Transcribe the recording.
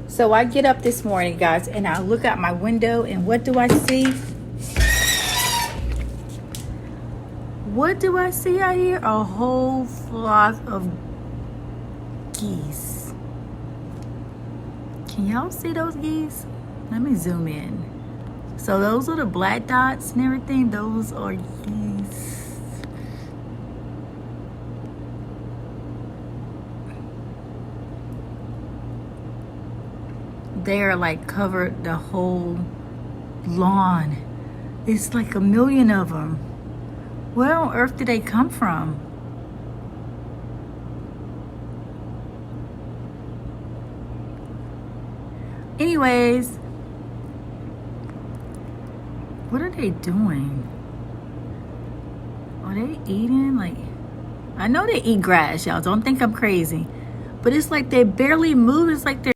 So I get up this morning, guys, and I look out my window, and what do I see? What do I see out here? A whole flock of geese. Can y'all see those geese? Let me zoom in. So those are the black dots and everything. Those are geese. They're like covered the whole lawn. It's like a million of them. Where on earth did they come from? Anyways, what are they doing? Are they eating? Like, I know they eat grass, y'all. Don't think I'm crazy. But it's like they barely move. It's like they're